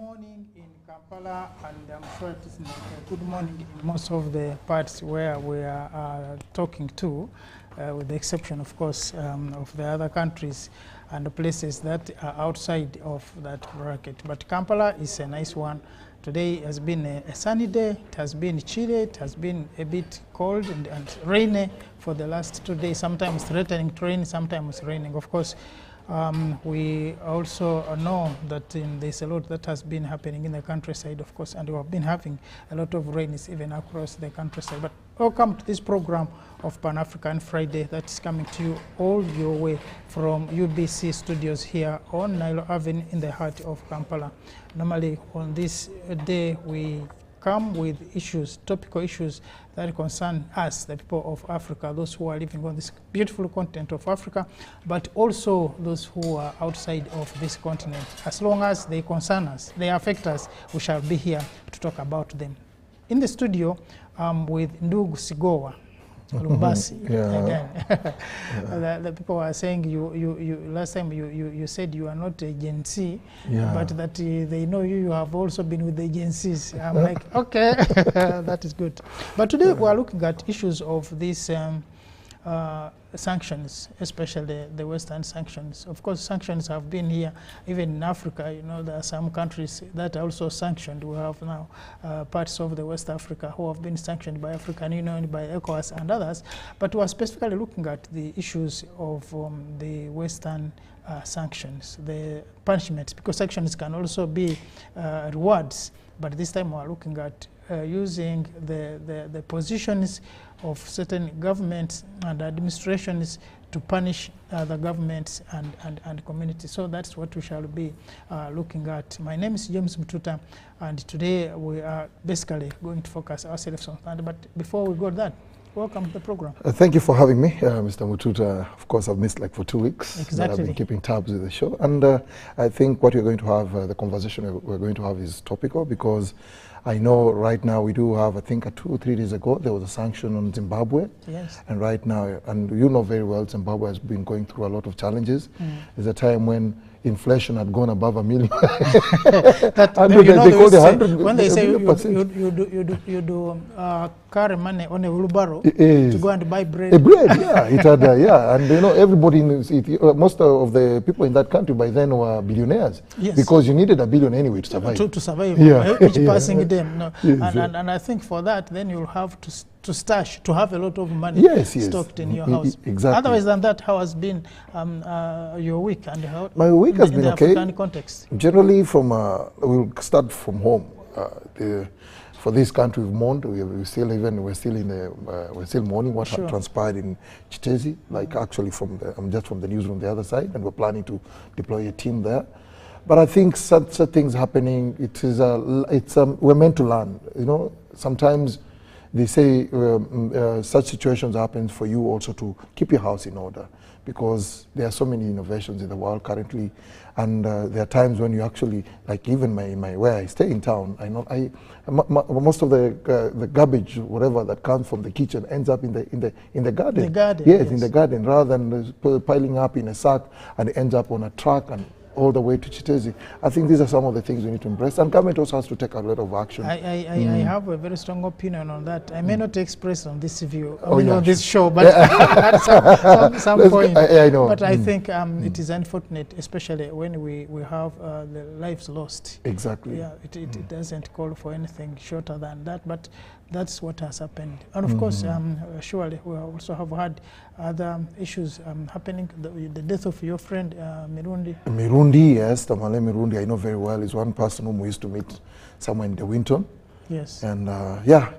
Morning in Kampala, and I'm sure it is not good morning in most of the parts where we are talking to, with the exception, of course, of the other countries and the places that are outside of that bracket. But Kampala is a nice one. Today has been a sunny day. It has been chilly. It has been a bit cold and rainy for the last 2 days. Sometimes threatening to rain, sometimes raining. Of course, we also know that there's a lot that has been happening in the countryside, of course, and we have been having a lot of rains even across the countryside. But welcome to this program of Pan-African Friday that's coming to you all your way from UBC studios here on Nile Avenue in the heart of Kampala. Normally on this day we come with issues, topical issues that concern us, the people of Africa, those who are living on this beautiful continent of Africa, but also those who are outside of this continent. As long as they concern us, they affect us, we shall be here to talk about them. In the studio, with Ndugu Sigowa, Lumbasi, again. The people are saying you last time you said you are not a Gen Z, but that they know you have also been with the agencies. I'm like, okay, that is good. But today we are looking at issues of these sanctions, especially the Western sanctions. Of course, sanctions have been here, even in Africa. You know, there are some countries that are also sanctioned. We have now parts of the West Africa who have been sanctioned by African Union, by ECOWAS and others. But we are specifically looking at the issues of the Western sanctions, the punishments, because sanctions can also be rewards. But this time we are looking at using the positions of certain governments and administrations to punish the governments and communities. So that's what we shall be looking at. My name is James Mututa, and today we are basically going to focus ourselves on that. But before we go to that, welcome to the program. Thank you for having me, Mr. Mututa. Of course, I've missed like for 2 weeks. Exactly. I've been keeping tabs with the show. And I think what you're going to have, the conversation we're going to have is topical, because I know right now we do have, I think 2 or 3 days ago, there was a sanction on Zimbabwe. Yes. And right now, and you know very well, Zimbabwe has been going through a lot of challenges. There's a time when inflation had gone above 1 million. When they say you do carry money on a wheelbarrow to go and buy bread. Bread, yeah. It had, and you know, everybody, most of the people in that country by then were billionaires. Yes. Because you needed $1 billion anyway to survive. To survive, yeah. Each passing day. No. Yes, and I think for that, then you'll have to have a lot of money stocked in your house. Exactly. Otherwise than that, how has been your week? And how my week has been okay. African context? Generally, we'll start from home. For this country, we've mourned. We're still mourning what had transpired in Chitezi. Like actually, I'm just from the newsroom the other side, and we're planning to deploy a team there. But I think such things happening. We're meant to learn. You know, sometimes they say such situations happen for you also to keep your house in order, because there are so many innovations in the world currently, and there are times when you actually, like even my where I stay in town, I know most of the garbage, whatever that comes from the kitchen, ends up in the garden. The garden. Yes, in the garden, rather than piling up in a sack and it ends up on a truck and all the way to Chitezi. I think these are some of the things we need to embrace, and government also has to take a lot of action. I have a very strong opinion on that. I may not express on this view, on this show, but at some point. I know. But I think it is unfortunate, especially when we have the lives lost. Exactly. Yeah, it doesn't call for anything shorter than that, but that's what has happened. And of course, surely we also have had other issues happening. The death of your friend, Mirundi. Mirundi, yes, Tamale Mirundi, I know very well. Is one person whom we used to meet somewhere in the Winton. Yes. And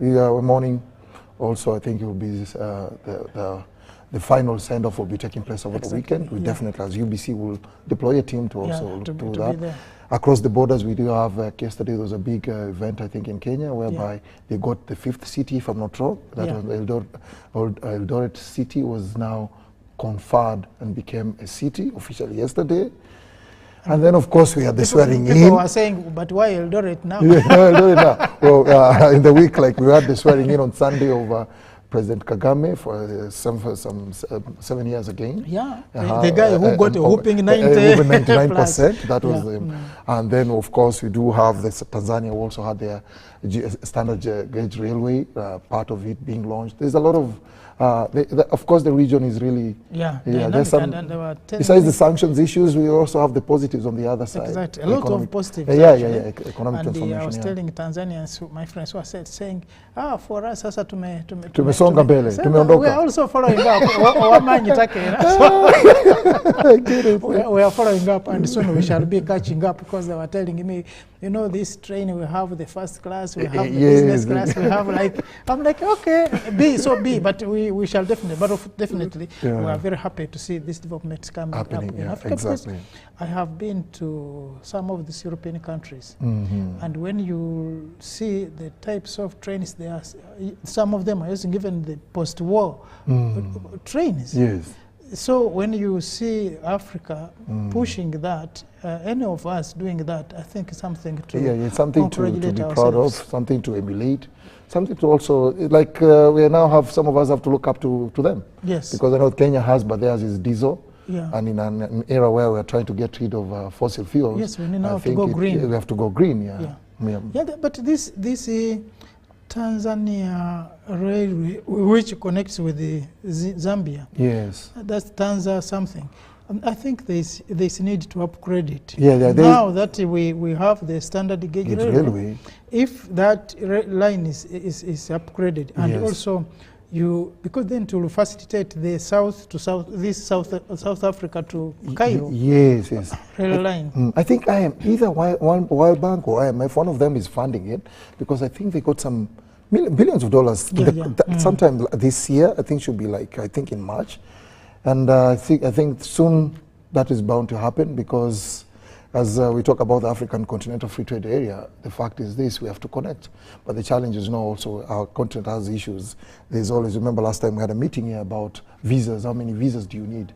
we're mourning. Also, I think it will be the final send-off will be taking place over the weekend. We definitely, as UBC, will deploy a team to also do that. Across the borders, we do have, yesterday there was a big event, I think, in Kenya, whereby they got the 5th city, if I'm not wrong. That was Eldoret City was now conferred and became a city officially yesterday. And then, of course, we had the swearing in. People were saying, but why Eldoret now? Yeah, Eldoret now. Well, in the week, like we had the swearing in on Sunday of President Kagame for 7 years again. Yeah, the guy who got a whooping 99%. That was and then of course we do have this. Tanzania also had their standard gauge railway, part of it being launched. There's a lot of of course, the region is really there's some, besides the sanctions issues, we also have the positives on the other side. Exactly, a lot of positives. Economic transformation. I was telling Tanzanians, my friends who are saying, for us, sasa tumesonga mbele, tumeondoka. We are also following up. We are following up, and soon we shall be catching up, because they were telling me, you know, this train, we have the first class, we have the business class, we have I'm like, okay, B, but we shall definitely, we are very happy to see this development coming up in Africa. Exactly. I have been to some of these European countries, and when you see the types of trains there are, some of them are using even the post-war trains. Yes. So when you see Africa pushing that, any of us doing that, I think something to something to be proud of, something to emulate, something to also, like we now have, some of us have to look up to them. Yes. Because I know Kenya has, but theirs is diesel. Yeah. And in an era where we're trying to get rid of fossil fuels, yes, we need now to go green. We have to go green, But this Tanzania railway, which connects with the Zambia, yes, that's Tanza something. I think there's need to upgrade it. Now that we have the standard gauge railway, if that line is upgraded, and also because then to facilitate the south to south, this South Africa to Cairo, rail line. I think either World Bank or IMF, one of them is funding it, because I think they got some billions of dollars. Sometime this year, I think should be in March. And I think soon that is bound to happen, because as we talk about the African Continental Free Trade Area, the fact is this: we have to connect. But the challenge is now also our continent has issues. There's always, remember last time we had a meeting here about visas. How many visas do you need?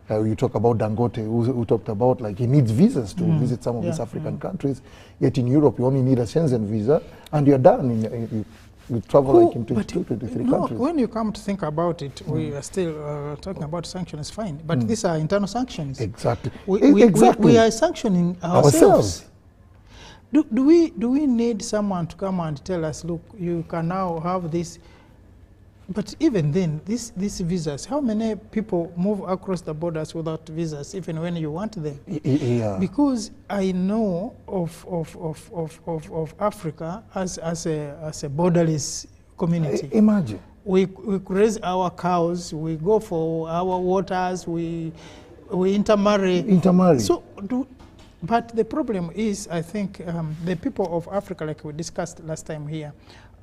You talk about Dangote, who talked about he needs visas to visit some of these African countries. Yet in Europe, you only need a Schengen visa, and you're done. You travel in 22, 23 countries. When you come to think about it, we are still talking about sanctions, fine. But these are internal sanctions. Exactly. We are sanctioning ourselves. Do we need someone to come and tell us, look, you can now have this? But even then, these visas, how many people move across the borders without visas, even when you want them? Because I know of Africa as a borderless community. Imagine. We raise our cows, we go for our waters, we intermarry. So, but the problem is, I think the people of Africa, like we discussed last time here,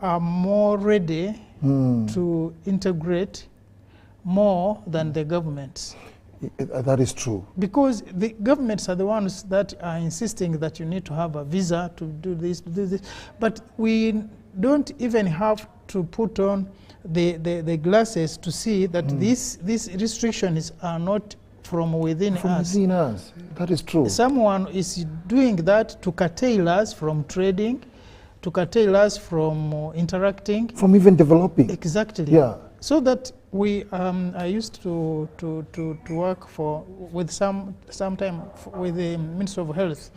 are more ready to integrate more than the governments. That is true. Because the governments are the ones that are insisting that you need to have a visa to do this, But we don't even have to put on the glasses to see that these restrictions are not from within us. That is true. Someone is doing that to curtail us from trading, to curtail us from interacting, from even developing. Exactly. Yeah. So that we, I used to work with sometime with the Minister of Health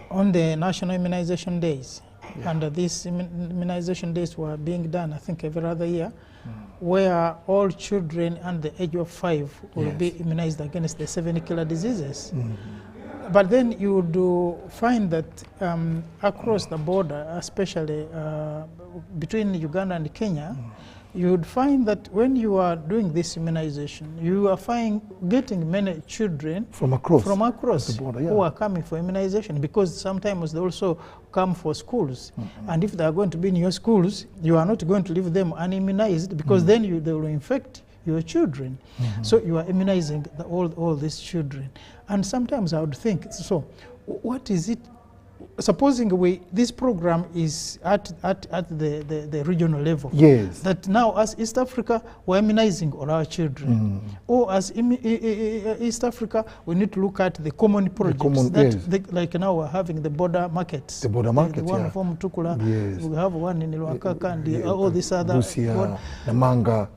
on the National Immunization Days, and these immunization days were being done, I think, every other year, where all children under the age of 5 will be immunized against the 7 killer diseases. But then you would find that across the border, especially between Uganda and Kenya, you would find that when you are doing this immunization, you are getting many children from across the border, who are coming for immunization, because sometimes they also come for schools. And if they are going to be in your schools, you are not going to leave them unimmunized, because then they will infect your children. So you are immunizing all these children. And sometimes I would think, so what is it supposing this program is at the regional level, yes, that now as East Africa we're immunizing all our children, or as East Africa we need to look at the common projects like now we're having the border markets. The border market, the one from Tukula, yes. we have one in Ilwakaka and all these other. Busia, the Manga.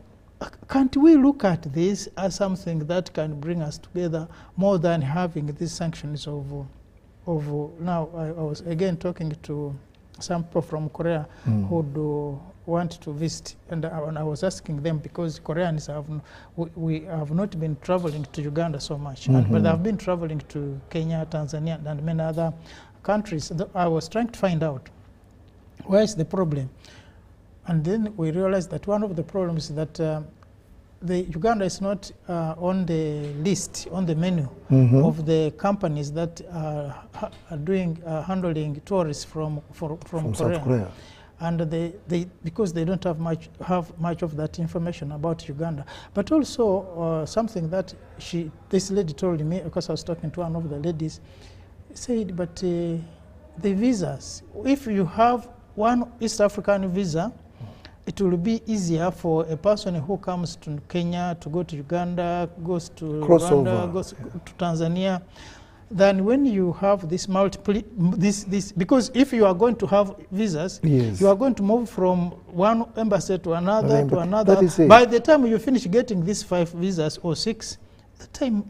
Can't we look at this as something that can bring us together more than having these sanctions of now I was again talking to some people from Korea who do want to visit, and I was asking them, because Koreans we have not been traveling to Uganda so much, but they have been traveling to Kenya, Tanzania, and many other countries. I was trying to find out where is the problem. And then we realized that one of the problems is that the Uganda is not on the list, on the menu of the companies that are doing handling tourists from Korea. South Korea. And because they don't have much of that information about Uganda. But also something that this lady told me, because I was talking to one of the ladies, said, but the visas, if you have one East African visa, it will be easier for a person who comes to Kenya to go to Uganda, goes to Rwanda, goes to Tanzania, than when you have this because if you are going to have visas, you are going to move from one embassy to another to another. By the time you finish getting these 5 visas or 6,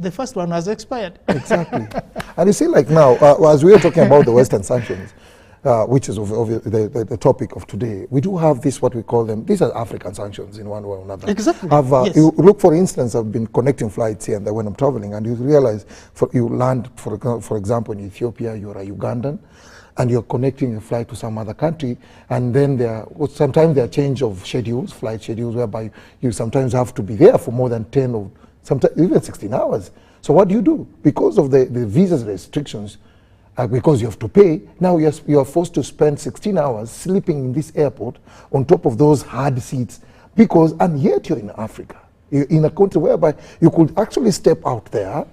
the first one has expired. Exactly. And you see, like now, as we are talking about the Western sanctions, which is the topic of today, we do have this, what we call them, these are African sanctions in one way or another. Exactly. Yes. You look, for instance, I've been connecting flights here and there when I'm traveling, and you realize, you land, for example, in Ethiopia, you're a Ugandan, and you're connecting a flight to some other country, and then sometimes there are change of schedules, flight schedules, whereby you sometimes have to be there for more than 10 or sometimes even 16 hours. So what do? Because of the visa restrictions, because you have to pay, now you are forced to spend 16 hours sleeping in this airport on top of those hard seats, and yet you're in Africa, in a country whereby you could actually step out there,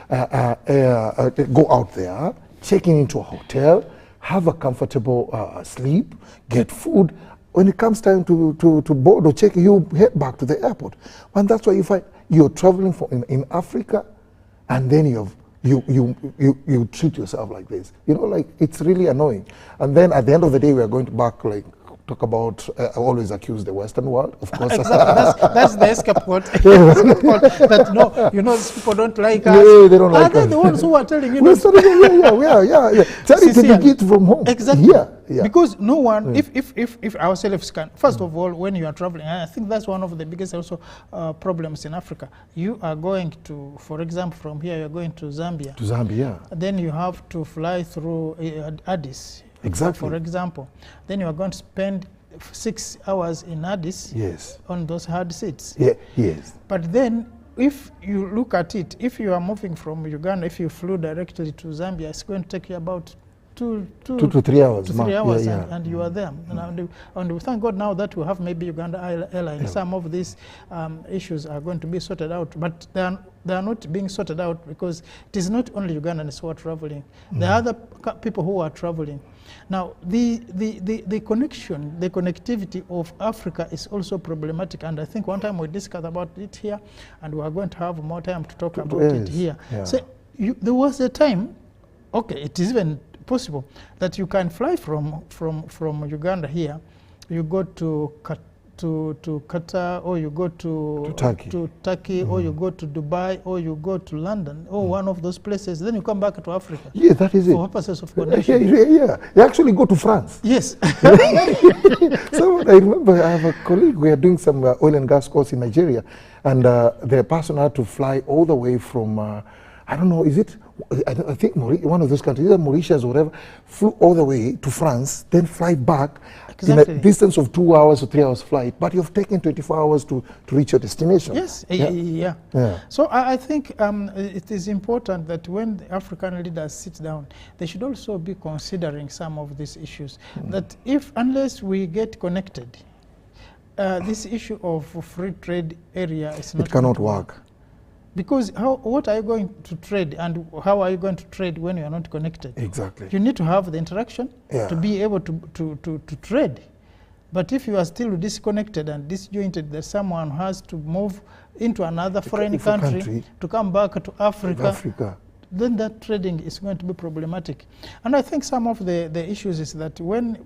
go out there, check into a hotel, have a comfortable sleep, get food. When it comes time to board or check, you head back to the airport. And that's why you find you're traveling in Africa, and then you treat yourself like this. Like, it's really annoying. And then at the end of the day, we are going to talk about, I always accuse the Western world, of course. Exactly. That's the scapegoat. That these people don't like us. Yeah, they don't like us. Are they the ones who are telling you? We are. Charity begins from home. Exactly. Yeah. Because no one, if ourselves can, first of all, when you are traveling, I think that's one of the biggest also problems in Africa. You are going to, for example, from here, you're going to Zambia. Then you have to fly through Addis. Exactly. For example, then you are going to spend 6 hours in Addis on those hard seats. Yes. But then, if you look at it, if you are moving from Uganda, if you flew directly to Zambia, it's going to take you about 2 to 3 hours. And you are there. And we thank God now that we have maybe Uganda Airlines. Some of these issues are going to be sorted out, but they are not being sorted out because it is not only Ugandans who are traveling. There are other people who are traveling. Now, the connectivity of Africa is also problematic, and I think one time we discussed about it here, and we are going to have more time to talk about it here. So there was a time, it is even possible that you can fly from Uganda here, you go to Qatar, or you go to Turkey, or you go to Dubai, or you go to London, or one of those places. Then you come back to Africa. Yeah, that is for purposes of connection. Yeah. You actually go to France. Yes. So I remember I have a colleague. We are doing some oil and gas course in Nigeria, and the person had to fly all the way from I don't know, is it? I think one of those countries, either Mauritius or whatever, flew all the way to France, then fly back in a distance of 2 hours or 3 hours flight, but you've taken 24 hours to reach your destination. Yes, yeah. So I think it is important that when the African leaders sit down, they should also be considering some of these issues. That unless we get connected, this issue of free trade area is not. It cannot work. Because what are you going to trade, and how are you going to trade when you are not connected? Exactly. You need to have the interaction to be able to trade. But if you are still disconnected and disjointed, that someone has to move into another foreign country to come back to Africa, then that trading is going to be problematic. And I think some of the issues is that when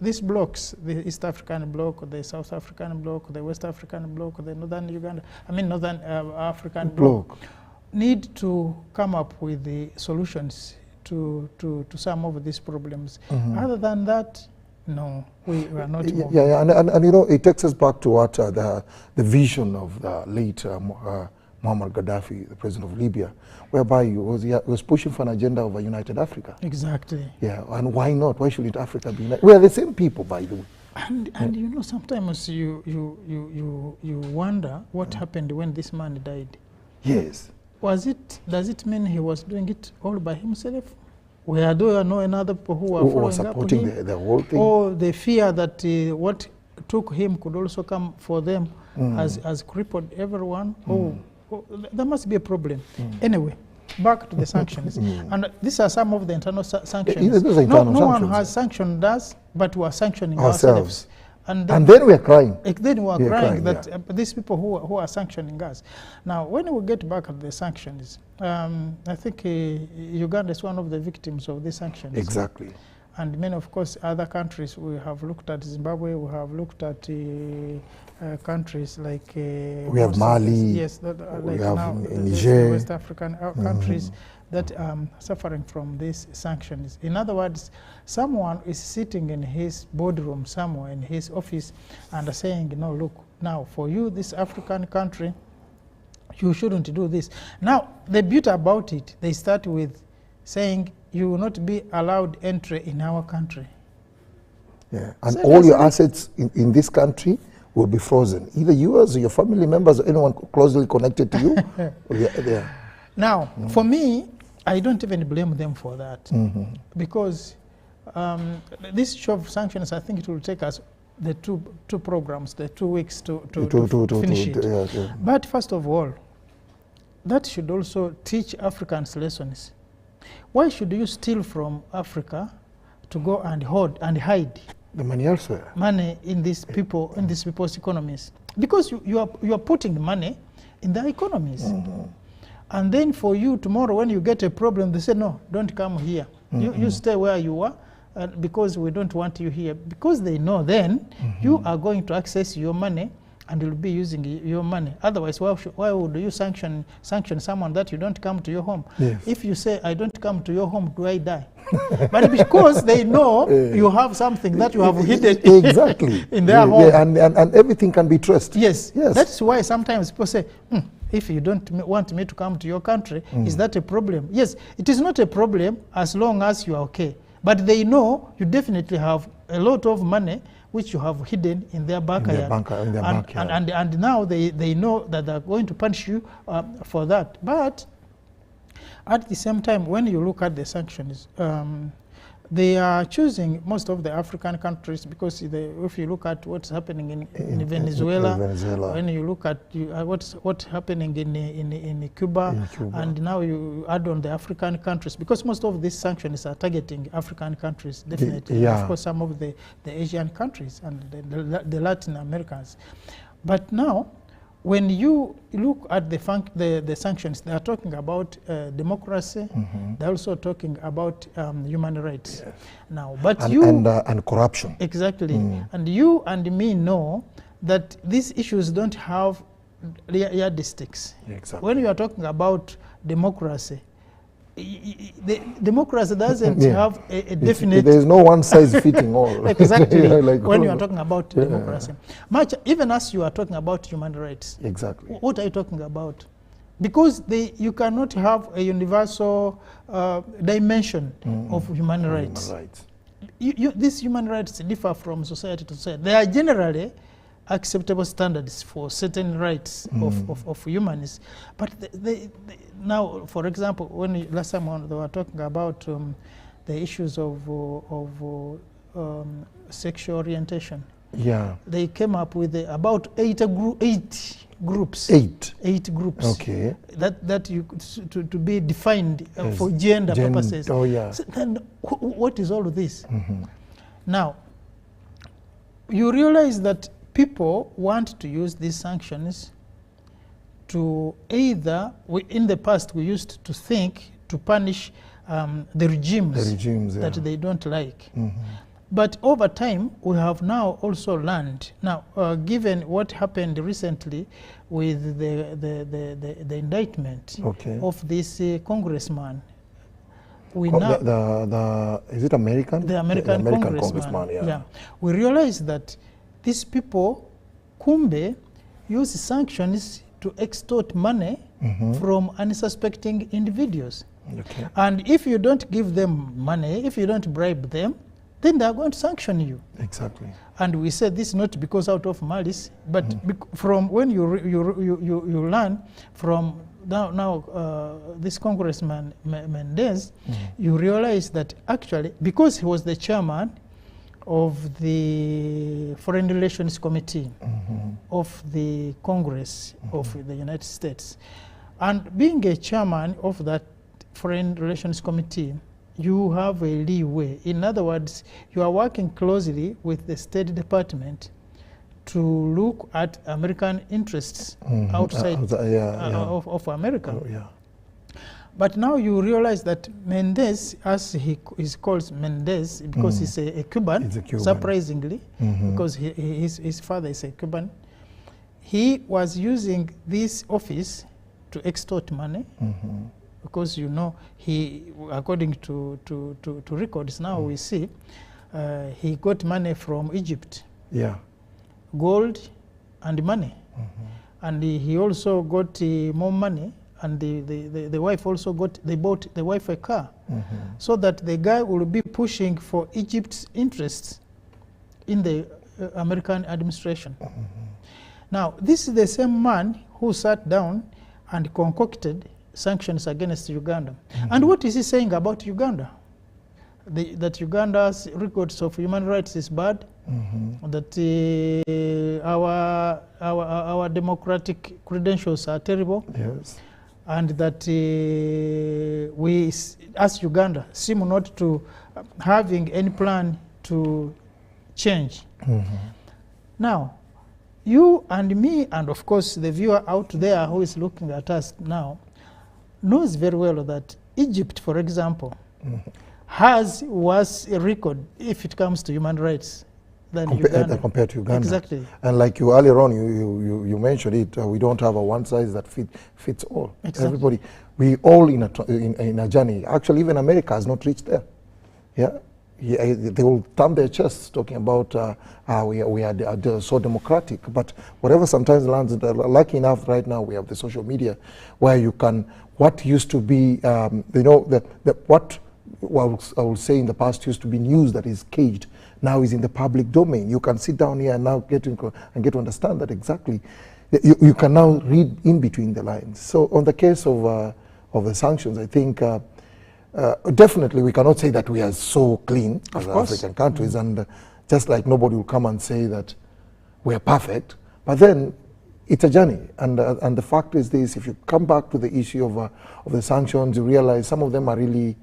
these blocks, the East African bloc, the South African bloc, the West African bloc, the Northern African bloc, need to come up with the solutions to some of these problems. Other than that, no, we are not moving. Yeah, and you know, it takes us back to what the vision of the late Muammar Gaddafi, the president of Libya, whereby he was pushing for an agenda of a united Africa. Exactly. Yeah, and why not? Why shouldn't Africa be united? We are the same people, by the way. And you know, sometimes you wonder what happened when this man died. Yes. Does it mean he was doing it all by himself? Were there no another people who were supporting the whole thing? Or the fear that what took him could also come for them has crippled everyone? There must be a problem. Anyway, back to the sanctions. And these are some of the internal sanctions. No one has sanctioned us, but we are sanctioning ourselves. And then we are crying. Then we are crying that these people who are sanctioning us. Now, when we get back at the sanctions, I think Uganda is one of the victims of these sanctions. Exactly. And many, of course, other countries. We have looked at Zimbabwe, we have looked at countries like... we have Mali, yes, we have now, Niger. The West African countries that are suffering from these sanctions. In other words, someone is sitting in his boardroom somewhere in his office and saying, no, look, now for you, this African country, you shouldn't do this. Now, the beauty about it, they start with saying, you will not be allowed entry in our country. Yeah, and so all your assets in this country will be frozen. Either yours or your family members or anyone closely connected to you. Now, for me, I don't even blame them for that. Because this issue of sanctions, I think it will take us the two programs, the 2 weeks to finish it. But first of all, that should also teach Africans lessons. Why should you steal from Africa to go and hoard and hide the money elsewhere? Money in these people's economies, because you are putting money in their economies, and then for you tomorrow when you get a problem, they say no, don't come here. You stay where you are, because we don't want you here, because they know then you are going to access your money and you'll be using your money. Otherwise, why would you sanction someone that you don't come to your home? Yes. If you say, I don't come to your home, do I die? But because they know you have something that you have hidden in their home. Yeah, and everything can be trusted. Yes. That's why sometimes people say, if you don't want me to come to your country, is that a problem? Yes, it is not a problem as long as you are okay. But they know you definitely have a lot of money which you have hidden in their backyard. And now they know that they're going to punish you for that. But at the same time, when you look at the sanctions, they are choosing most of the African countries, because if you look at what's happening in Venezuela, when you look at what's happening in Cuba, and now you add on the African countries, because most of these sanctions are targeting African countries, definitely. Yeah. Of course, some of the Asian countries and the Latin Americans. But now, when you look at the sanctions, they are talking about democracy. They're also talking about human rights. Yes. Now, but and corruption. Exactly. And you and me know that these issues don't have yardsticks. Exactly. When you are talking about democracy, democracy doesn't have a definite... There is no one size fitting all. Exactly. When you are talking about democracy. Even as you are talking about human rights. Exactly. What are you talking about? Because you cannot have a universal dimension of human rights. These human rights differ from society to society. They are generally acceptable standards for certain rights of humans. But now, for example, when last time they were talking about the issues of sexual orientation. Yeah. They came up with about 8 groups. 8 groups. Okay. That you to be defined for gender purposes. Oh yeah. So then what is all of this? Now, you realize that people want to use these sanctions to either, in the past we used to think to punish the regimes that they don't like. But over time, we have now also learned. Now, given what happened recently with the indictment of this congressman, we now is it American? The American congressman. Yeah. We realize that these people, kumbe, use sanctions to extort money from unsuspecting individuals. And if you don't give them money, if you don't bribe them, then they are going to sanction you. Exactly. And we said this not because out of malice, but from when you learn from now this Congressman Mendez, you realize that actually, because he was the chairman of the Foreign Relations Committee of the Congress of the United States, and being a chairman of that Foreign Relations Committee, you have a leeway. In other words, you are working closely with the State Department to look at American interests outside of America. But now you realize that Mendez, as he is called Mendez, because he's a Cuban, surprisingly, because his father is a Cuban, he was using this office to extort money. Because you know, he, according to records now we see, he got money from Egypt. Gold and money. And he also got more money, and the wife also they bought the wife a car. So that the guy will be pushing for Egypt's interests in the American administration. Now, this is the same man who sat down and concocted sanctions against Uganda. And what is he saying about Uganda? That Uganda's records of human rights is bad, that our democratic credentials are terrible, and that we, as Uganda, seem not to having any plan to change. Now, you and me, and of course the viewer out there who is looking at us now, knows very well that Egypt, for example, has worse a record if it comes to human rights than Uganda. Compared to Uganda. Exactly. And like you earlier on, you mentioned it, we don't have a one size that fits all. Exactly. Everybody, we all in a journey. Actually, even America has not reached there. They will thumb their chests talking about we are so democratic, but whatever sometimes lands, lucky enough right now we have the social media where you can, what used to be, you know, what I will say in the past used to be news that is caged, now is in the public domain. You can sit down here and now get to understand that exactly. You can now read in between the lines. So on the case of the sanctions, I think definitely we cannot say that we are so clean as African countries, and just like nobody will come and say that we are perfect, but then it's a journey, and the fact is this: if you come back to the issue of the sanctions, you realize some of them are really,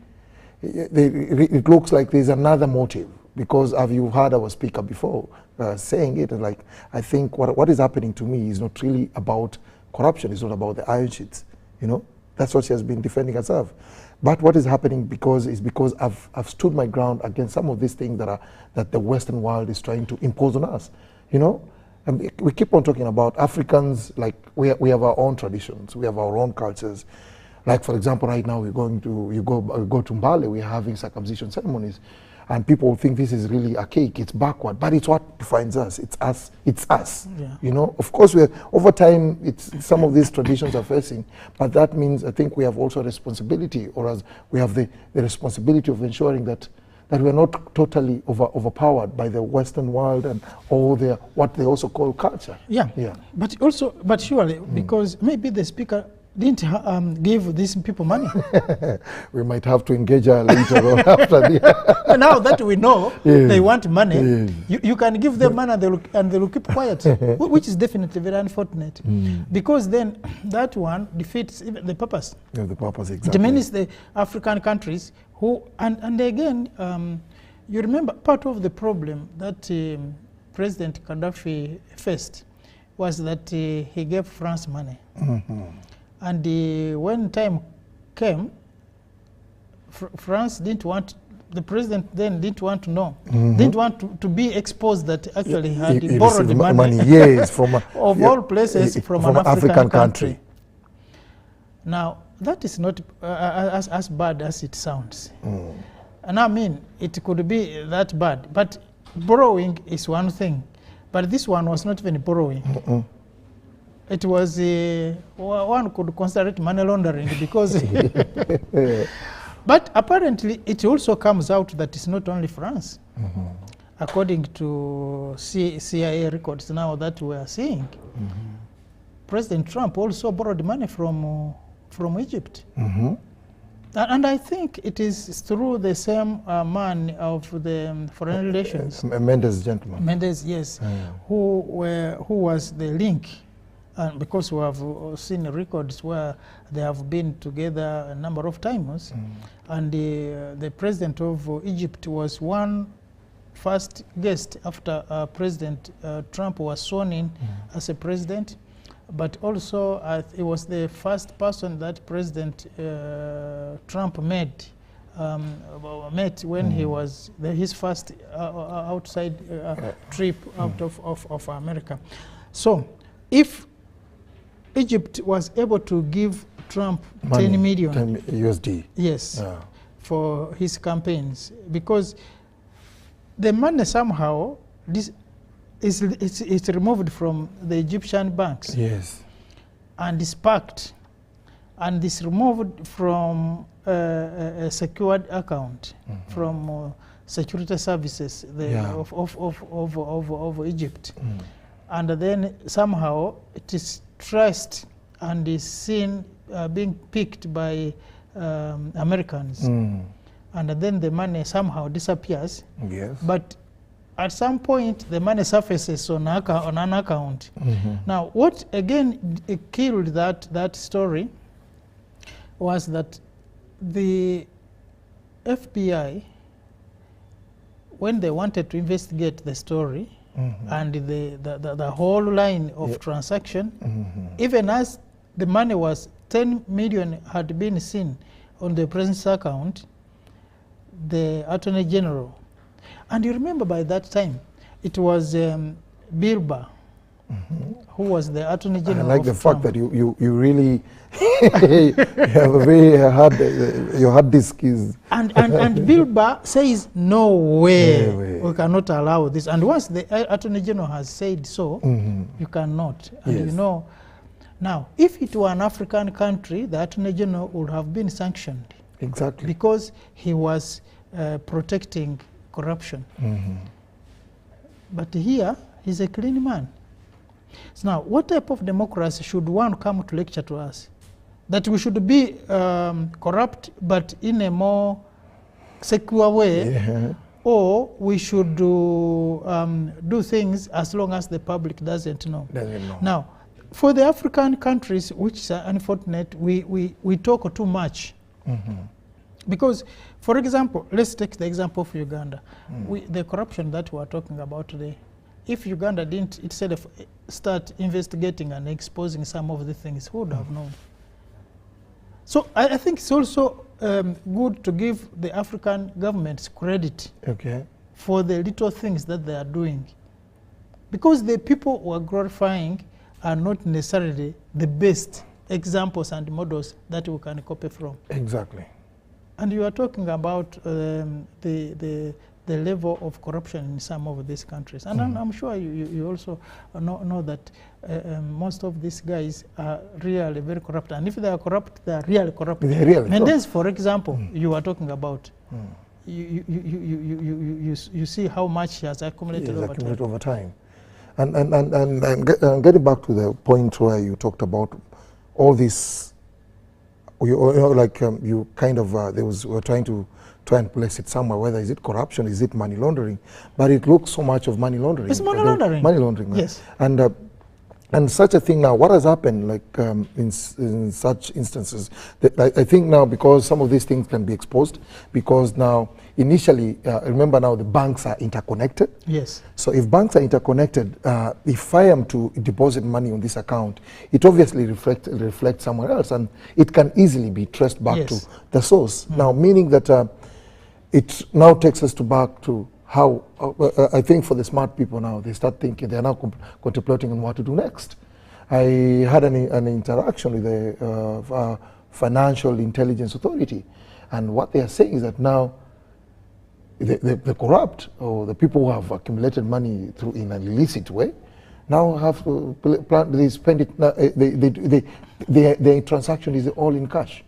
it looks like there's another motive, because have you heard our speaker before saying it, like, I think what is happening to me is not really about corruption, it's not about the iron sheets, you know, that's what she has been defending herself. But what is happening because I've stood my ground against some of these things that the Western world is trying to impose on us, you know. And we keep on talking about Africans, like we have our own traditions, we have our own cultures. Like for example, right now we're going to, you go to Mbale, we're having circumcision ceremonies, and people think this is really archaic, it's backward, but it's what defines us. It's us. Yeah. You know, of course, over time, some of these traditions are facing, but that means I think we have also a responsibility, or as we have the responsibility of ensuring that we're not totally overpowered by the Western world and all what they also call culture. Yeah. But surely, because maybe the speaker didn't give these people money. We might have to engage her later on after the. Now that we know they want money, you can give them money and they will keep quiet, which is definitely very unfortunate. Because then that one defeats even the purpose. Yeah, the purpose, exactly. It means the African countries who, and again, you remember part of the problem that President Gaddafi faced was that he gave France money. And when time came, France didn't want, the president then didn't want to know, didn't want to be exposed that actually he borrowed the money. Yes, from of all places from an African country. Now, that is not as bad as it sounds. And I mean, it could be that bad, but borrowing is one thing. But this one was not even borrowing. It was, one could consider it money laundering because, but apparently it also comes out that it's not only France. According to CIA records now that we are seeing, President Trump also borrowed money from Egypt. And I think it is through the same man of the foreign relations. Mendes gentleman. Mendes, yes, who was the link. Because we have seen records where they have been together a number of times. And the president of Egypt was one first guest after President Trump was sworn in as a president. But also, it was the first person that President Trump met when he was his first outside trip out of America. So, if Egypt was able to give Trump money, 10 million 10 USD, yes, for his campaigns, because the money somehow it's removed from the Egyptian banks, yes, and is packed, and is removed from a secured account from security services of Egypt, and then somehow it is traced and is seen being picked by Americans, and then the money somehow disappears. Yes, but at some point, the money surfaces on an account. Now, what again killed that story was that the FBI, when they wanted to investigate the story and the whole line of transaction, even as the money was 10 million had been seen on the president's account, the Attorney General. And you remember by that time, it was Bilba who was the Attorney General. I like the fact that you really have a very hard, your hard disk is. And Bilba says, no way, we cannot allow this. And once the Attorney General has said so, you cannot. And you know, now, if it were an African country, the Attorney General would have been sanctioned. Exactly. Because he was protecting corruption. But here, he's a clean man. So now, what type of democracy should one come to lecture to us? That we should be corrupt, but in a more secure way, or we should do things as long as the public doesn't know. Now, for the African countries, which are unfortunate, we talk too much. Because, for example, let's take the example of Uganda. The corruption that we are talking about today, if Uganda didn't, instead of start investigating and exposing some of the things, who would have known? So I think it's also good to give the African governments credit for the little things that they are doing. Because the people who are glorifying are not necessarily the best examples and models that we can copy from. Exactly. And you are talking about the level of corruption in some of these countries. And I'm sure you also know that most of these guys are really very corrupt. And if they are corrupt, they are really corrupt. They're really Mendes, for example, you are talking about. You see how much he has accumulated over time. And getting back to the point where you talked about all these you kind of we're trying to place it somewhere. Whether is it corruption, is it money laundering? But it looks so much of money laundering. It's money laundering. Money laundering. Yes. And such a thing now, what has happened, in such instances, that I think now, because some of these things can be exposed, because now initially, remember now the banks are interconnected. Yes. So if banks are interconnected, if I am to deposit money on this account, it obviously reflects somewhere else, and it can easily be traced back to the source. Now, meaning that it now takes us back to how, I think for the smart people now, they start thinking, they are now contemplating on what to do next. I had an interaction with the Financial Intelligence Authority, and what they are saying is that now the corrupt, or the people who have accumulated money through in an illicit way, now have to they spend it, their transaction is all in cash.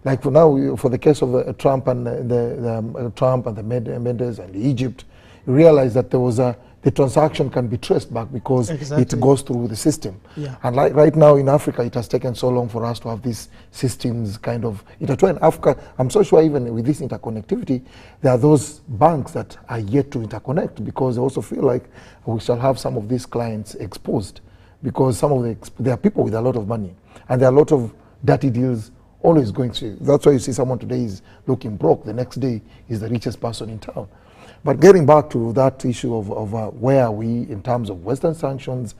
Like for now, for the case of Trump and the Mendes and Egypt, you realize that there was the transaction can be traced back because it goes through the system. Yeah. And like right now in Africa, it has taken so long for us to have these systems kind of intertwined. Africa, I'm so sure even with this interconnectivity, there are those banks that are yet to interconnect, because they also feel like we shall have some of these clients exposed, because there are people with a lot of money, and there are a lot of dirty deals always going through. That's why you see someone today is looking broke, the next day is the richest person in town. But getting back to that issue of where are we in terms of Western sanctions,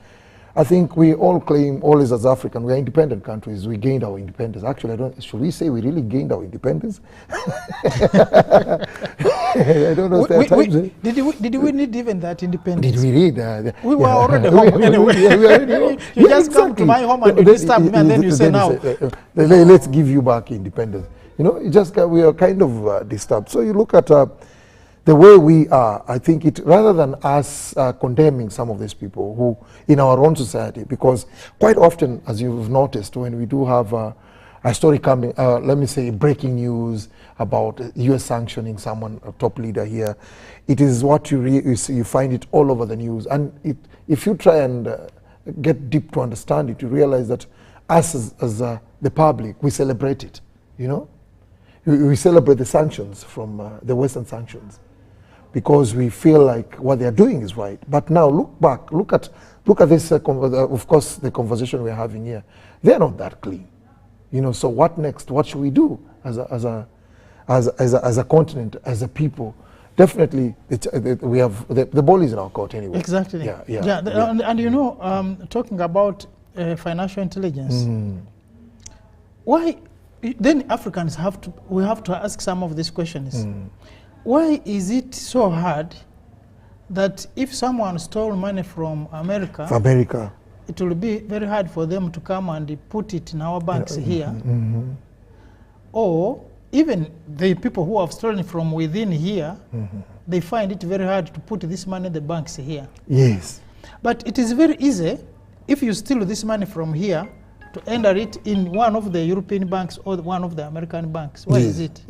I think we all claim, always as African, we are independent countries. We gained our independence. Actually, should we say we really gained our independence? I don't know. Did we need even that independence? Did we need? We were already home anyway. You just come to my home and you disturb me, and then you say now, let's give you back independence. You know, we are kind of disturbed. So you look at the way we are, I think rather than us condemning some of these people who, in our own society, because quite often, as you've noticed, when we do have a story coming, let me say breaking news about US sanctioning someone, a top leader here, it is what you find it all over the news. And if you try and get deep to understand it, you realize that us as the public, we celebrate it, you know? We celebrate the sanctions from the Western sanctions, because we feel like what they are doing is right. But now look back, look at this, of course, the conversation we're having here. They're not that clean. You know, so what next? What should we do as a continent, as a people? Definitely, we have, the ball is in our court anyway. Exactly. And you know, talking about financial intelligence, why then Africans we have to ask some of these questions. Why is it so hard that if someone stole money from America, it will be very hard for them to come and put it in our banks here? Or even the people who have stolen from within here, they find it very hard to put this money in the banks here. Yes. But it is very easy, if you steal this money from here, to enter it in one of the European banks or one of the American banks. Why is it?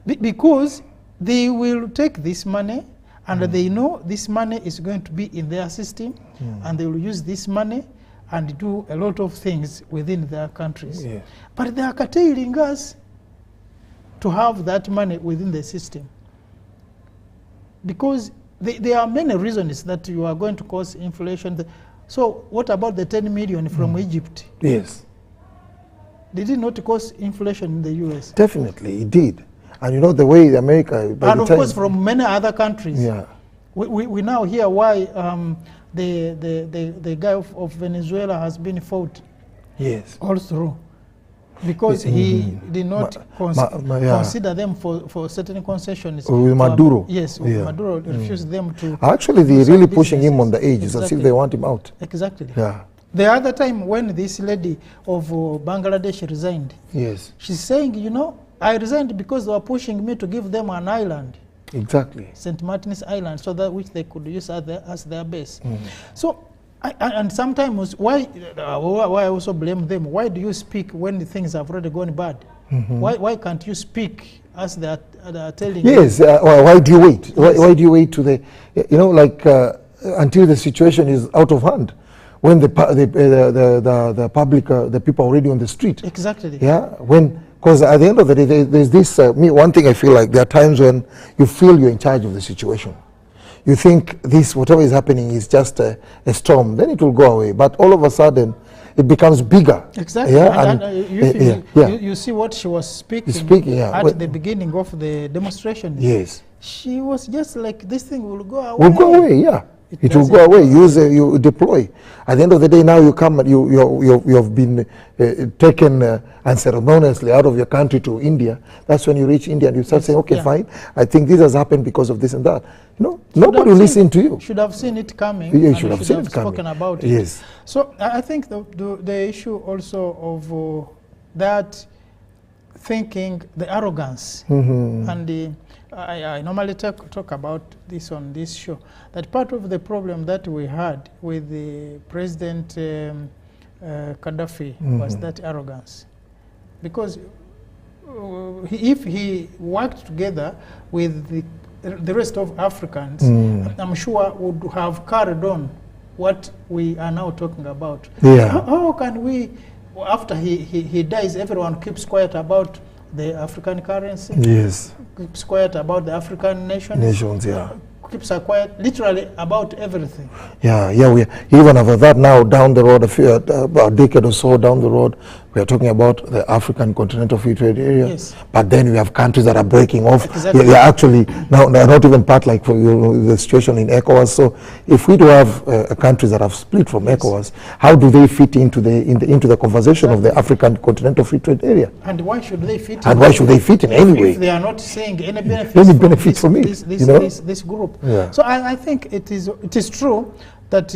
Because they will take this money, and they know this money is going to be in their system, and they will use this money and do a lot of things within their countries. But they are curtailing us to have that money within the system, because there are many reasons that you are going to cause inflation. So what about the 10 million from Egypt? Yes. Did it not cause inflation in the US? Definitely, it did. And you know the way America... And of course from many other countries. Yeah. We now hear why the guy of Venezuela has been fought. Yes. All through. Because he did not consider them for certain concessions. With Maduro. Yes, Maduro refused them to... Actually, they're really pushing him on the edge, as if they want him out. Exactly. Yeah. The other time when this lady of Bangladesh resigned, she's saying, you know, I resigned because they were pushing me to give them an island. Exactly. St. Martin's Island, so that which they could use as their base. So, and sometimes, why I also blame them, why do you speak when the things have already gone bad? Why can't you speak as they are telling you? Yes, why do you wait? Why do you wait to the, you know, like until the situation is out of hand? when the public, the people are already on the street. Exactly. Yeah, because at the end of the day, there's this, one thing I feel like there are times when you feel you're in charge of the situation. You think this, whatever is happening is just a storm, then it will go away. But all of a sudden, it becomes bigger. Exactly. Yeah, you see what she was speaking yeah. at the beginning of the demonstration. Yes. She was just like, this thing will go away. Will go away, yeah. It will go away. You deploy. At the end of the day, now you come and you have been taken unceremoniously out of your country to India. That's when you reach India and you start saying, okay, fine, I think this has happened because of this and that. You know, nobody will listen to you. Should have seen it coming. Yeah, you should have seen it coming. Spoken about it. Yes. So I think the issue also of that thinking, the arrogance, and I normally talk about this on this show, that part of the problem that we had with the President Gaddafi was that arrogance. Because if he worked together with the rest of Africans, I'm sure would have carried on what we are now talking about. Yeah. How can we, after he dies, everyone keeps quiet about the African currency? Yes. Keeps quiet about the African nations. Nations, yeah. Keeps quiet literally about everything. Yeah, we even after that now down the road, about a decade or so down the road, we are talking about the African Continental Free Trade Area. Yes. But then we have countries that are breaking off. Exactly. They are actually now they're not even part, like for the situation in ECOWAS. So if we do have countries that have split from ECOWAS, how do they fit into the conversation of the African Continental Free Trade Area? And why should they fit? And why should they fit in anyway? If they are not seeing any benefits, from this group. Yeah. So I think it is true that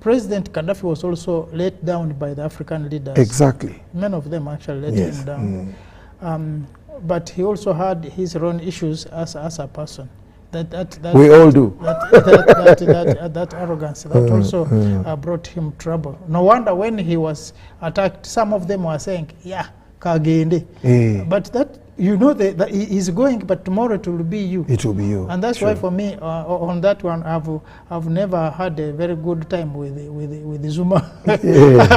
President Gaddafi was also let down by the African leaders. Exactly. Many of them actually let him down. But he also had his own issues as a person. That we all do. That arrogance that also brought him trouble. No wonder when he was attacked, some of them were saying, "Yeah, Kagende." But that, you know, that he is going, but tomorrow it will be you. It will be you. And that's why for me, on that one, I've never had a very good time with Zuma.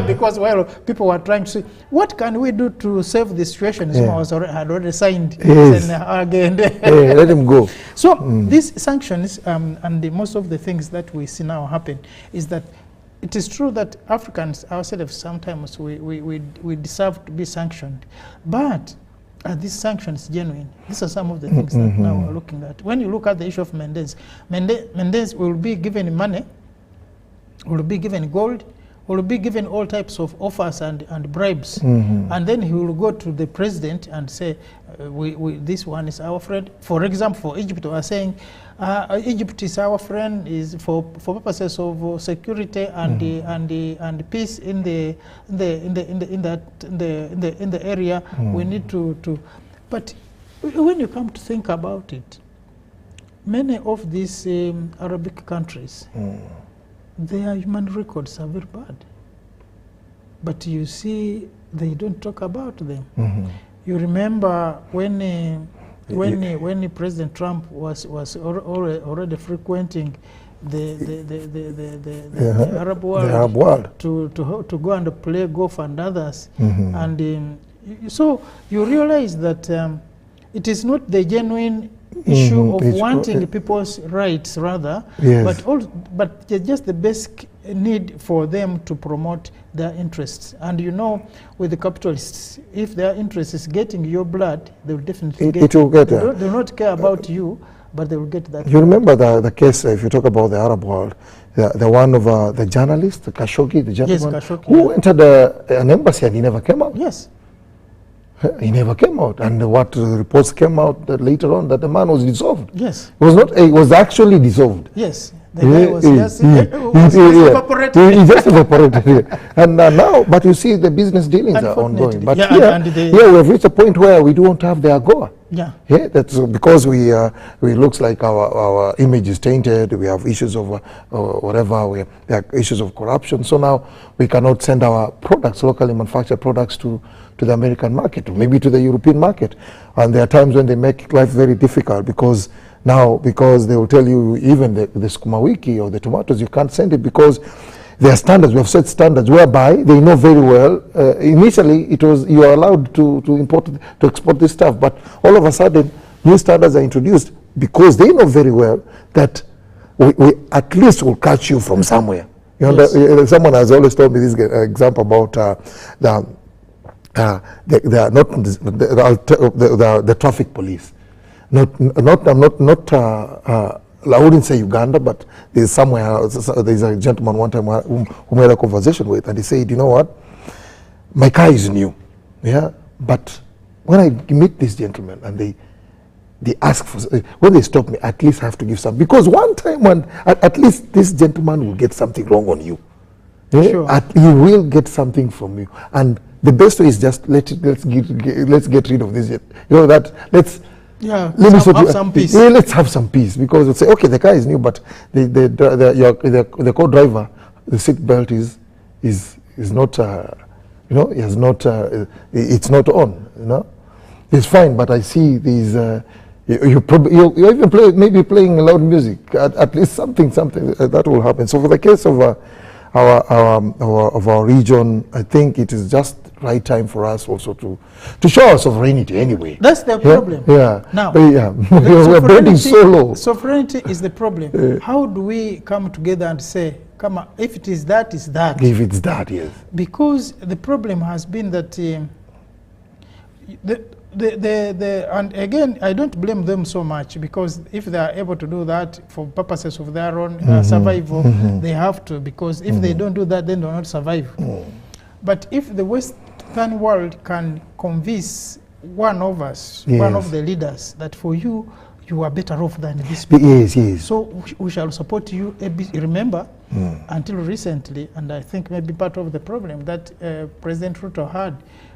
Because while people were trying to say, what can we do to save the situation? Zuma had already signed. Yes. Again. Let him go. So these sanctions and most of the things that we see now happen is that it is true that Africans ourselves sometimes we deserve to be sanctioned, but are these sanctions genuine? These are some of the things that now we're looking at. When you look at the issue of Mendes will be given money, will be given gold, will be given all types of offers and bribes, and then he will go to the president and say, this one is our friend. For example, for Egypt, we are saying Egypt is our friend, is for purposes of security and peace in the area. We need to. But when you come to think about it, many of these Arabic countries, their human records are very bad. But you see, they don't talk about them. You remember when President Trump was already frequenting the Arab world, to go and play golf and others, and so you realize that it is not the genuine issue of wanting people's rights, rather, but just the basic need for them to promote their interests. And you know, with the capitalists, if their interest is getting your blood, they will definitely get it. They will not care about you, but they will get that. You remember the case, if you talk about the Arab world, the one of the journalist, Khashoggi, the gentleman, who entered an embassy and he never came out. Yes. He never came out, and what reports came out that later on that the man was dissolved. Yes. It was not. He was actually dissolved. Yes. The guy was just evaporated. He just evaporated. And now, but you see, the business dealings are ongoing. But here we have reached a point where we don't have the AGOA. Yeah. That's because we looks like our image is tainted. We have issues of whatever. We have issues of corruption. So now we cannot send our products, locally manufactured products, to the American market, or maybe to the European market. And there are times when they make life very difficult because they will tell you even the sukuma wiki or the tomatoes, you can't send it because there are standards. We have set standards whereby they know very well. Initially, it was you are allowed to export this stuff, but all of a sudden, new standards are introduced because they know very well that we at least will catch you from somewhere. You know, yes. Someone has always told me this example about the traffic police. I wouldn't say Uganda, but there's somewhere, there's a gentleman one time who made a conversation with, and he said, you know what, my car is new, yeah, but when I meet this gentleman and they ask for, when they stop me, at least I have to give some, because one time when at least this gentleman will get something wrong on you. Yeah? Sure. He will get something from you, and the best way is just let's get rid of this. You know that let's have some peace. Yeah, let's have some peace, because we'll say, okay, the car is new, but the co-driver, the seat belt is not you know, is not it's not on. You know, it's fine, but I see these. You're even maybe playing loud music. At least something that will happen. So for the case of our region, I think it is just right time for us also to show our sovereignty anyway. That's the problem. Yeah. Now, we're bending so low. Sovereignty is the problem. How do we come together and say, come on, if it is that, it's that. If it's that, yes. Because the problem has been that and again, I don't blame them so much, because if they are able to do that for purposes of their own survival, they have to, because if they don't do that, then they will not survive. But if the Western world can convince one of us, one of the leaders, that for you, you are better off than these people. Yes, yes. So we shall support you. Remember, until recently, and I think maybe part of the problem that President Ruto had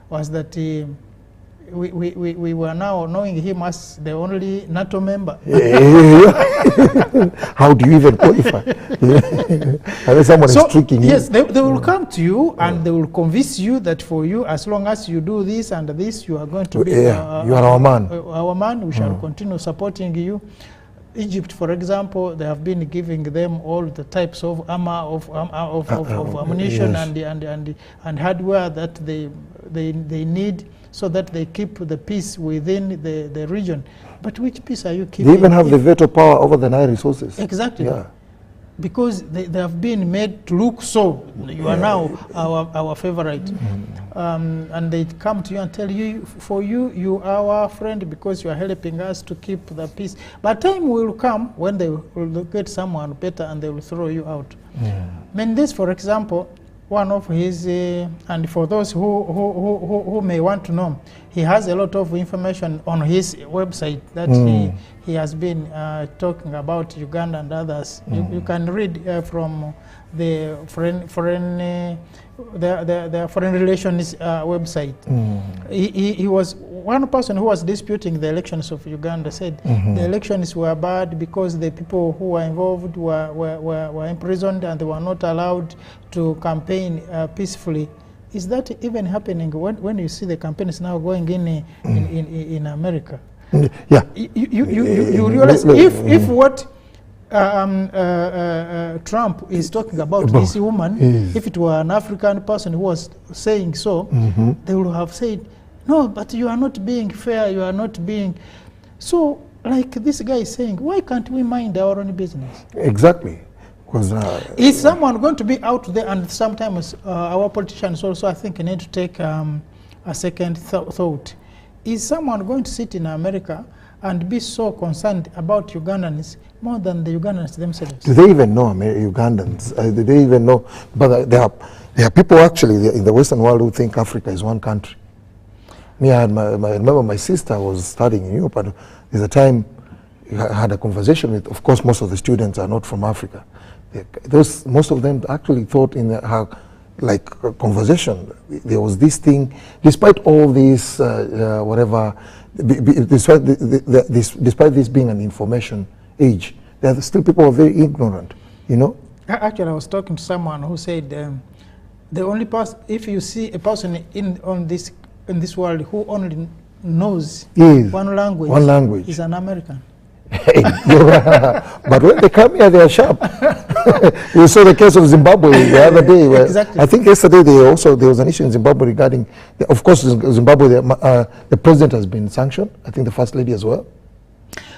was that we were now knowing him as the only NATO member. How do you even qualify? Someone is tricking you. Yes, they will come to you and they will convince you that for you, as long as you do this and this, you are going to be you are our man. Our man. We shall continue supporting you. Egypt, for example, they have been giving them all the types of armor, of ammunition, yes, and hardware that they need, so that they keep the peace within the region. But which peace are you keeping? They even have the veto power over the Nile resources. Exactly. Yeah. Because they have been made to look so. You are now our favorite. And they come to you and tell you, for you, you are our friend because you are helping us to keep the peace. But time will come when they will get someone better and they will throw you out. Mendes, for example, one of his, and for those who may want to know, he has a lot of information on his website that he has been talking about Uganda and others. You can read from the foreign relations website. He was one person who was disputing the elections of Uganda, said the elections were bad because the people who were involved were imprisoned and they were not allowed to campaign peacefully. Is that even happening when you see the campaigns now going in America? Yeah. You realize if what Trump is talking about this woman, if it were an African person who was saying so, they would have said, no, but you are not being fair, you are not being... So, like this guy is saying, why can't we mind our own business? Exactly. Is someone going to be out there, and sometimes our politicians also, I think, need to take a second thought. Is someone going to sit in America and be so concerned about Ugandans more than the Ugandans themselves? Do they even know Ugandans? Do they even know? But there are people actually in the Western world who think Africa is one country. Me, I remember my sister was studying in Europe, and there's a time I had a conversation with, of course, most of the students are not from Africa. Most of them actually thought in her conversation, there was this thing, despite all this, whatever, despite this being an information age, there are still people who are very ignorant, you know? Actually, I was talking to someone who said, the only person, if you see a person in this world who only knows one language, is an American. But when they come here, they are sharp. You saw the case of Zimbabwe the other day. Where exactly. I think yesterday there was an issue in Zimbabwe regarding, of course, in Zimbabwe the president has been sanctioned. I think the first lady as well.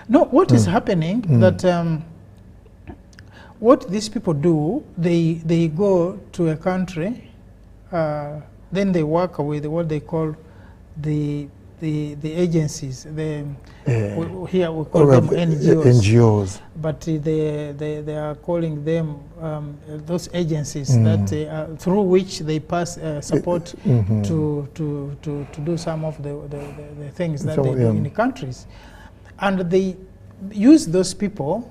No, what is happening that what these people do, they go to a country, then they work with what they call the agencies. Here we call them NGOs. But they are calling them those agencies that through which they pass support to do some of the things that they do in the countries, and they use those people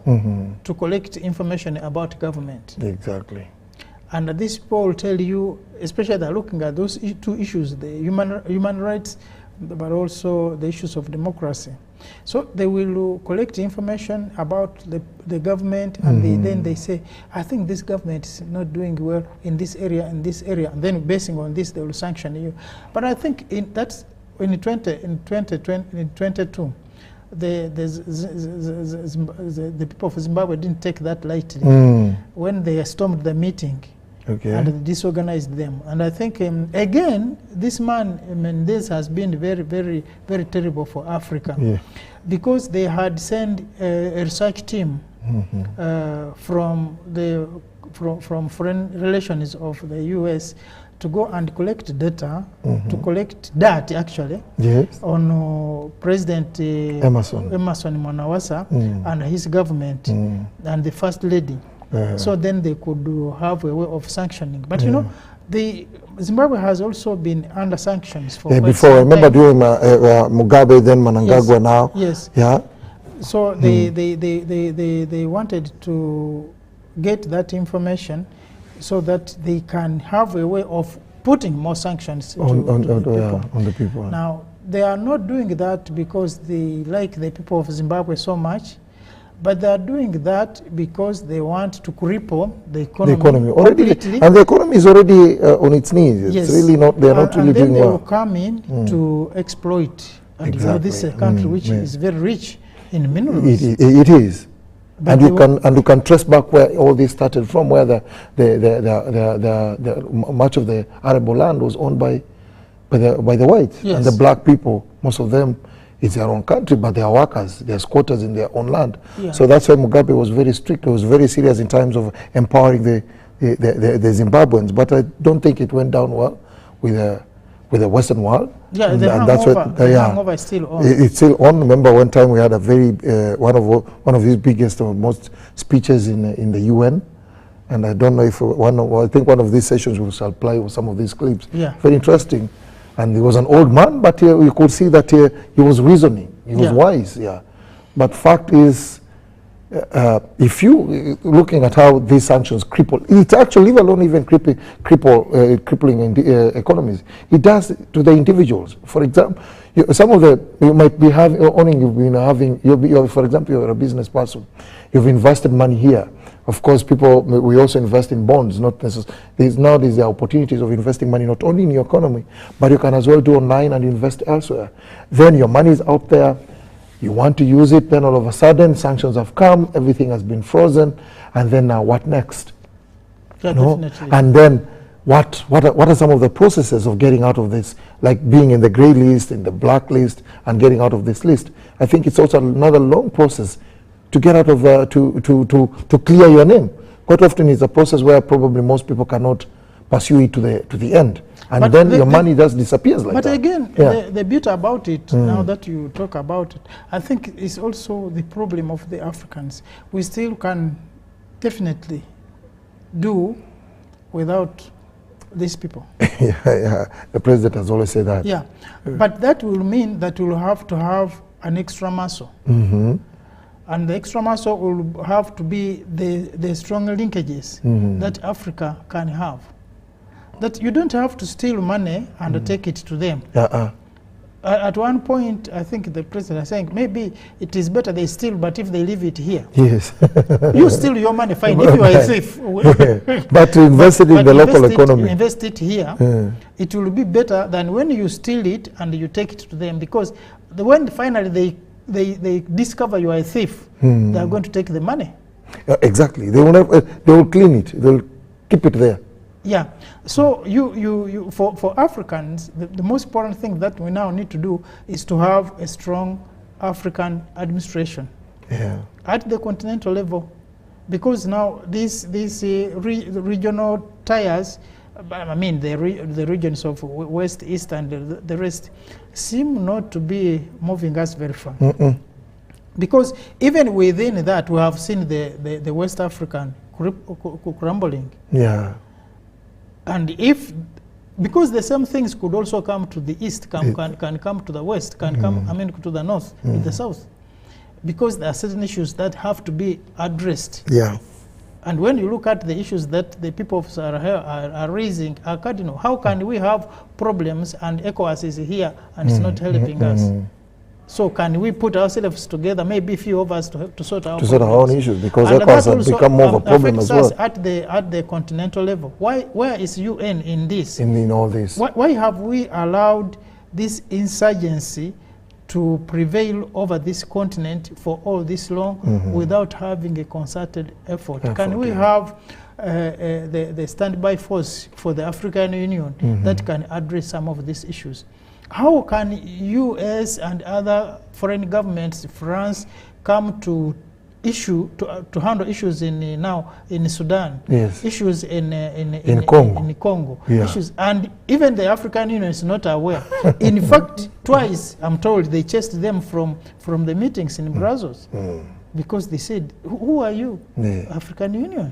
to collect information about government. Exactly. And these people will tell you, especially they're looking at those two issues, the human rights, but also the issues of democracy. So they will collect information about the government, and then they say, I think this government is not doing well in this area, and then basing on this, they will sanction you. But I think in 2022, the people of Zimbabwe didn't take that lightly when they stormed the meeting. Okay. And they disorganized them. And I think, again, this man, Mendes, has been very, very, very terrible for Africa. Yeah. Because they had sent a research team from foreign relations of the US to go and collect data, to collect data, actually, on President Emerson Mnangagwa and his government and the First Lady. So then they could have a way of sanctioning. But you know, Zimbabwe has also been under sanctions for before. I remember during Mugabe, then Mnangagwa now. Yes. Yeah. So they wanted to get that information so that they can have a way of putting more sanctions on the people. Now, they are not doing that because they like the people of Zimbabwe so much, but they are doing that because they want to cripple the economy. The economy already, and the economy is already on its knees. It's really not. They are not really doing well. And then they will come in to exploit. And you know, this is a country which is very rich in minerals. It is. But and you can trace back where all this started from, where the much of the arable land was owned by the whites and the black people. Most of them, it's their own country, but they are workers. They are squatters in their own land. Yeah. So that's why Mugabe was very strict. He was very serious in terms of empowering the Zimbabweans. But I don't think it went down well with the Western world. Yeah, the hangover is still on. It's still on. Remember one time we had a very one of his biggest or most speeches in the UN, and I don't know if I think one of these sessions we shall play with some of these clips. Yeah, very interesting. And he was an old man, but you could see that he was reasoning. He was wise. Yeah, but fact is, if you looking at how these sanctions cripple, it's actually, leave alone even crippling economies, it does to the individuals. For example, some of you might be for example, you're a business person, you've invested money here. Of course, we also invest in bonds, not necessarily. Nowadays, there are opportunities of investing money not only in your economy, but you can as well do online and invest elsewhere. Then your money is out there. You want to use it, then all of a sudden sanctions have come, everything has been frozen, and then now what next? Yeah, definitely. And then what are some of the processes of getting out of this, like being in the grey list, in the black list, and getting out of this list? I think it's also another long process to get out of to clear your name. Quite often it's a process where probably most people cannot pursue it to the end. And but then your money just disappears like that. But again, the beauty about it, now that you talk about it, I think it's also the problem of the Africans. We still can definitely do without these people. The president has always said that. Yeah, but that will mean that we'll have to have an extra muscle. And the extra muscle will have to be the strong linkages that Africa can have. That you don't have to steal money and take it to them. At one point, I think the president is saying, maybe it is better they steal, but if they leave it here. Yes. You steal your money, fine. If you are a thief. But to invest it in the local economy. Invest it here. It will be better than when you steal it and you take it to them. Because when finally they they discover you are a thief, they are going to take the money. Exactly. They will clean it. They'll keep it there. Yeah. So for Africans, the most important thing that we now need to do is to have a strong African administration at the continental level, because now these regional ties, I mean the regions of West, East, and the rest seem not to be moving us very far. Because even within that, we have seen the West African crumbling. Yeah. And because the same things could also come to the East, can come to the West, can come, I mean, to the North, to the South. Because there are certain issues that have to be addressed. Yeah. And when you look at the issues that the people of Sahara are raising, are cardinal. How can we have problems and ECOWAS is here and it's not helping us? So can we put ourselves together, maybe a few of us, to sort out our own issues, because ECOWAS have become more of a problem as well at the continental level. Where is UN in this? In all this, why have we allowed this insurgency to prevail over this continent for all this long without having a concerted effort? Can we have the standby force for the African Union that can address some of these issues? How can US and other foreign governments, France, come to handle issues now in Sudan, issues in Congo, issues, and even the African Union is not aware. In fact, twice I'm told they chased them from the meetings in Brussels because they said, "Who are you, African Union?"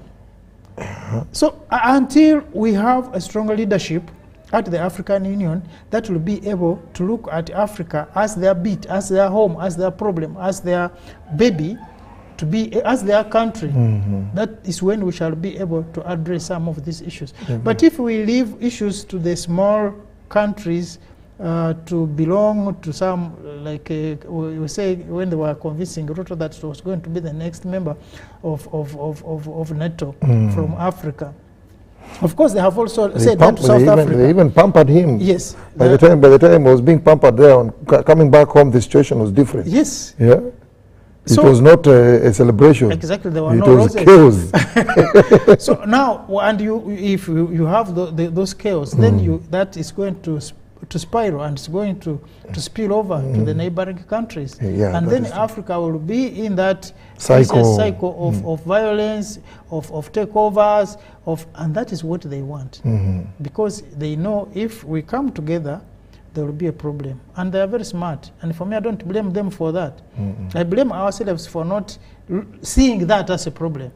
So until we have a stronger leadership at the African Union that will be able to look at Africa as their beat, as their home, as their problem, as their baby, to be as their country, that is when we shall be able to address some of these issues. But if we leave issues to the small countries to belong to some, like we say when they were convincing Ruto that it was going to be the next member of NATO from Africa. Of course, they have also said that to South Africa. They even pampered him. Yes. By the time he was being pampered there, and coming back home, the situation was different. Yes. Yeah. It was not a celebration. Exactly, there were no roses. It was chaos. So now, and if you have those chaos, then that is going to spiral, and it's going to spill over to the neighboring countries. And then Africa will be in that cycle of violence, of takeovers, and that is what they want. Because they know if we come together, there will be a problem. And they are very smart. And for me, I don't blame them for that. I blame ourselves for not seeing that as a problem.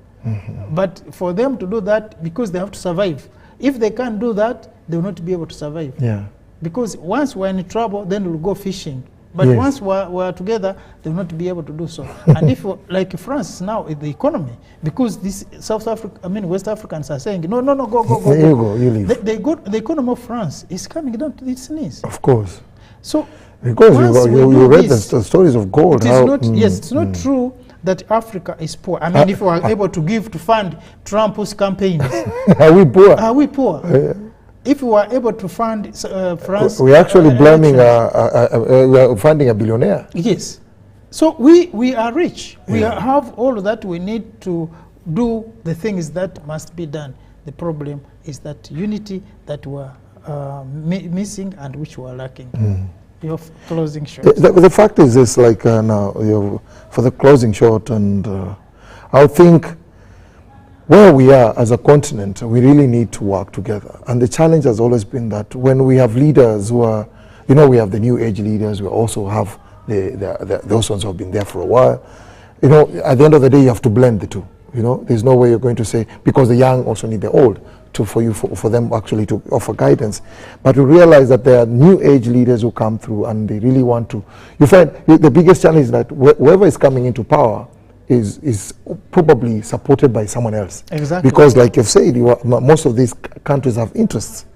But for them to do that, because they have to survive. If they can't do that, they will not be able to survive. Yeah. Because once we're in trouble, then we'll go fishing. But once we're together, they will not be able to do so. And if, like France now, the economy, because this West Africans are saying, no, go. There you go, you leave. The economy of France is coming down to its knees. Of course. So, because you read the stories of gold. It's not true that Africa is poor. I mean, if we are able to give to fund Trump's campaigns. Are we poor? Are we poor? If we were able to fund France... We're actually blaming, we are funding a billionaire. Yes. So we are rich. We have all that we need to do the things that must be done. The problem is that unity that we're missing and which we're lacking. Your closing shot. The fact is this, like now, for the closing shot, and I think where we are as a continent, we really need to work together. And the challenge has always been that when we have leaders who are, we have the new age leaders, we also have those ones who have been there for a while. At the end of the day, you have to blend the two. There's no way you're going to say, because the young also need the old, for them actually to offer guidance. But we realize that there are new age leaders who come through and they really want to. You find the biggest challenge is that whoever is coming into power is probably supported by someone else. Exactly. Because like you've said, most of these countries have interests.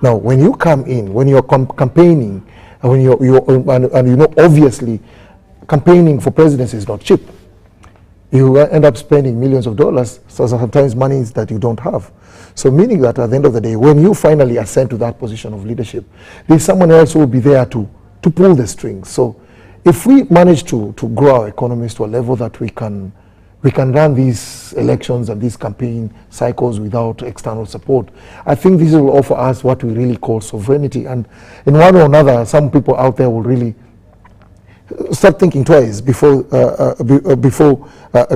Now, when you come in, when you're campaigning, and when obviously campaigning for presidency is not cheap. You end up spending millions of dollars, so sometimes money that you don't have. So meaning that at the end of the day, when you finally ascend to that position of leadership, there's someone else who will be there to pull the strings. So if we manage to grow our economies to a level that we can run these elections and these campaign cycles without external support, I think this will offer us what we really call sovereignty. And in one or another, some people out there will really start thinking twice before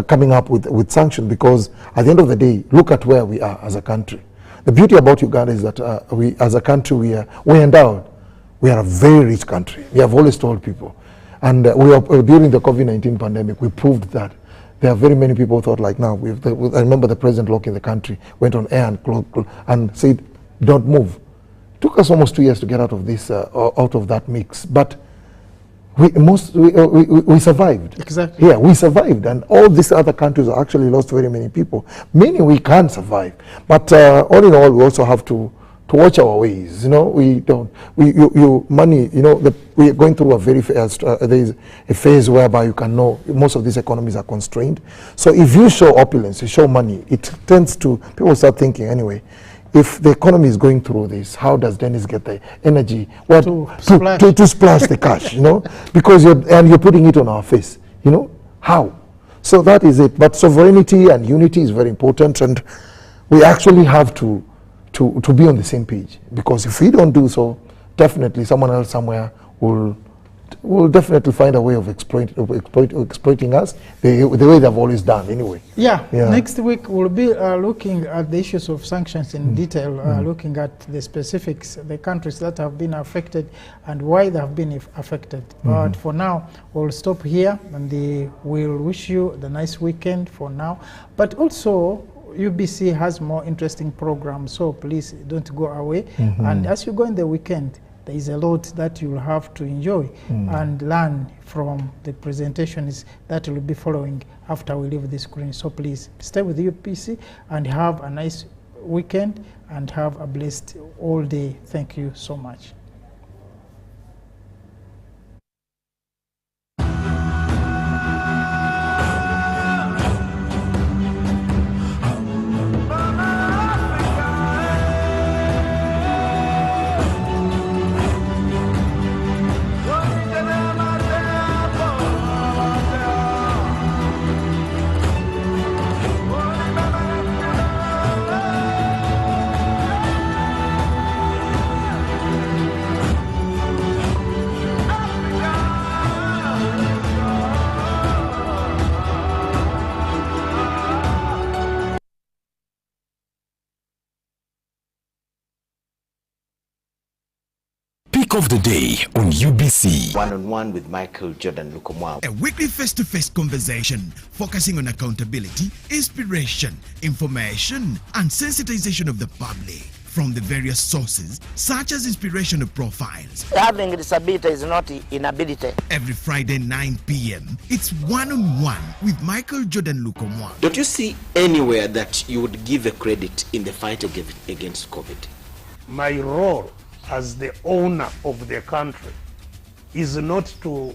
coming up with sanctions, because at the end of the day, look at where we are as a country. The beauty about Uganda is that we, as a country, we're endowed. We are a very rich country. We have always told people. And during the COVID-19 pandemic, we proved that. There are very many people who thought like now, I remember the president locking the country, went on air and said, don't move. It took us almost 2 years to get out of this, out of that mix. But we survived. Exactly. Yeah, we survived, and all these other countries actually lost very many people. Many we can survive, but all in all, we also have to watch our ways. You know, we don't. Money. You know, we are going through a very there is a phase whereby you can know most of these economies are constrained. So if you show opulence, you show money, it tends to people start thinking anyway. If the economy is going through this, how does Dennis get the energy to splash the cash, you know? Because you're putting it on our face, you know? How? So that is it. But sovereignty and unity is very important, and we actually have to be on the same page. Because if we don't do so, definitely someone else somewhere will definitely find a way of exploiting us the way they've always done anyway. Yeah. Next week we'll be looking at the issues of sanctions in detail, looking at the specifics, the countries that have been affected and why they have been affected. But for now, we'll stop here, and we'll wish you the nice weekend for now. But also, UBC has more interesting programs, so please don't go away. And as you go in the weekend, there is a lot that you will have to enjoy and learn from the presentations that will be following after we leave the screen. So please stay with UPC and have a nice weekend and have a blessed all day. Thank you so much. Pick of the day on UBC. One-on-one with Michael Jordan Lukomwa. A weekly face-to-face conversation focusing on accountability, inspiration, information, and sensitization of the public from the various sources, such as inspirational profiles. Having disability is not inability. Every Friday 9 p.m., it's one-on-one with Michael Jordan Lukomwa. Don't you see anywhere that you would give a credit in the fight against COVID? My role as the owner of the country is not to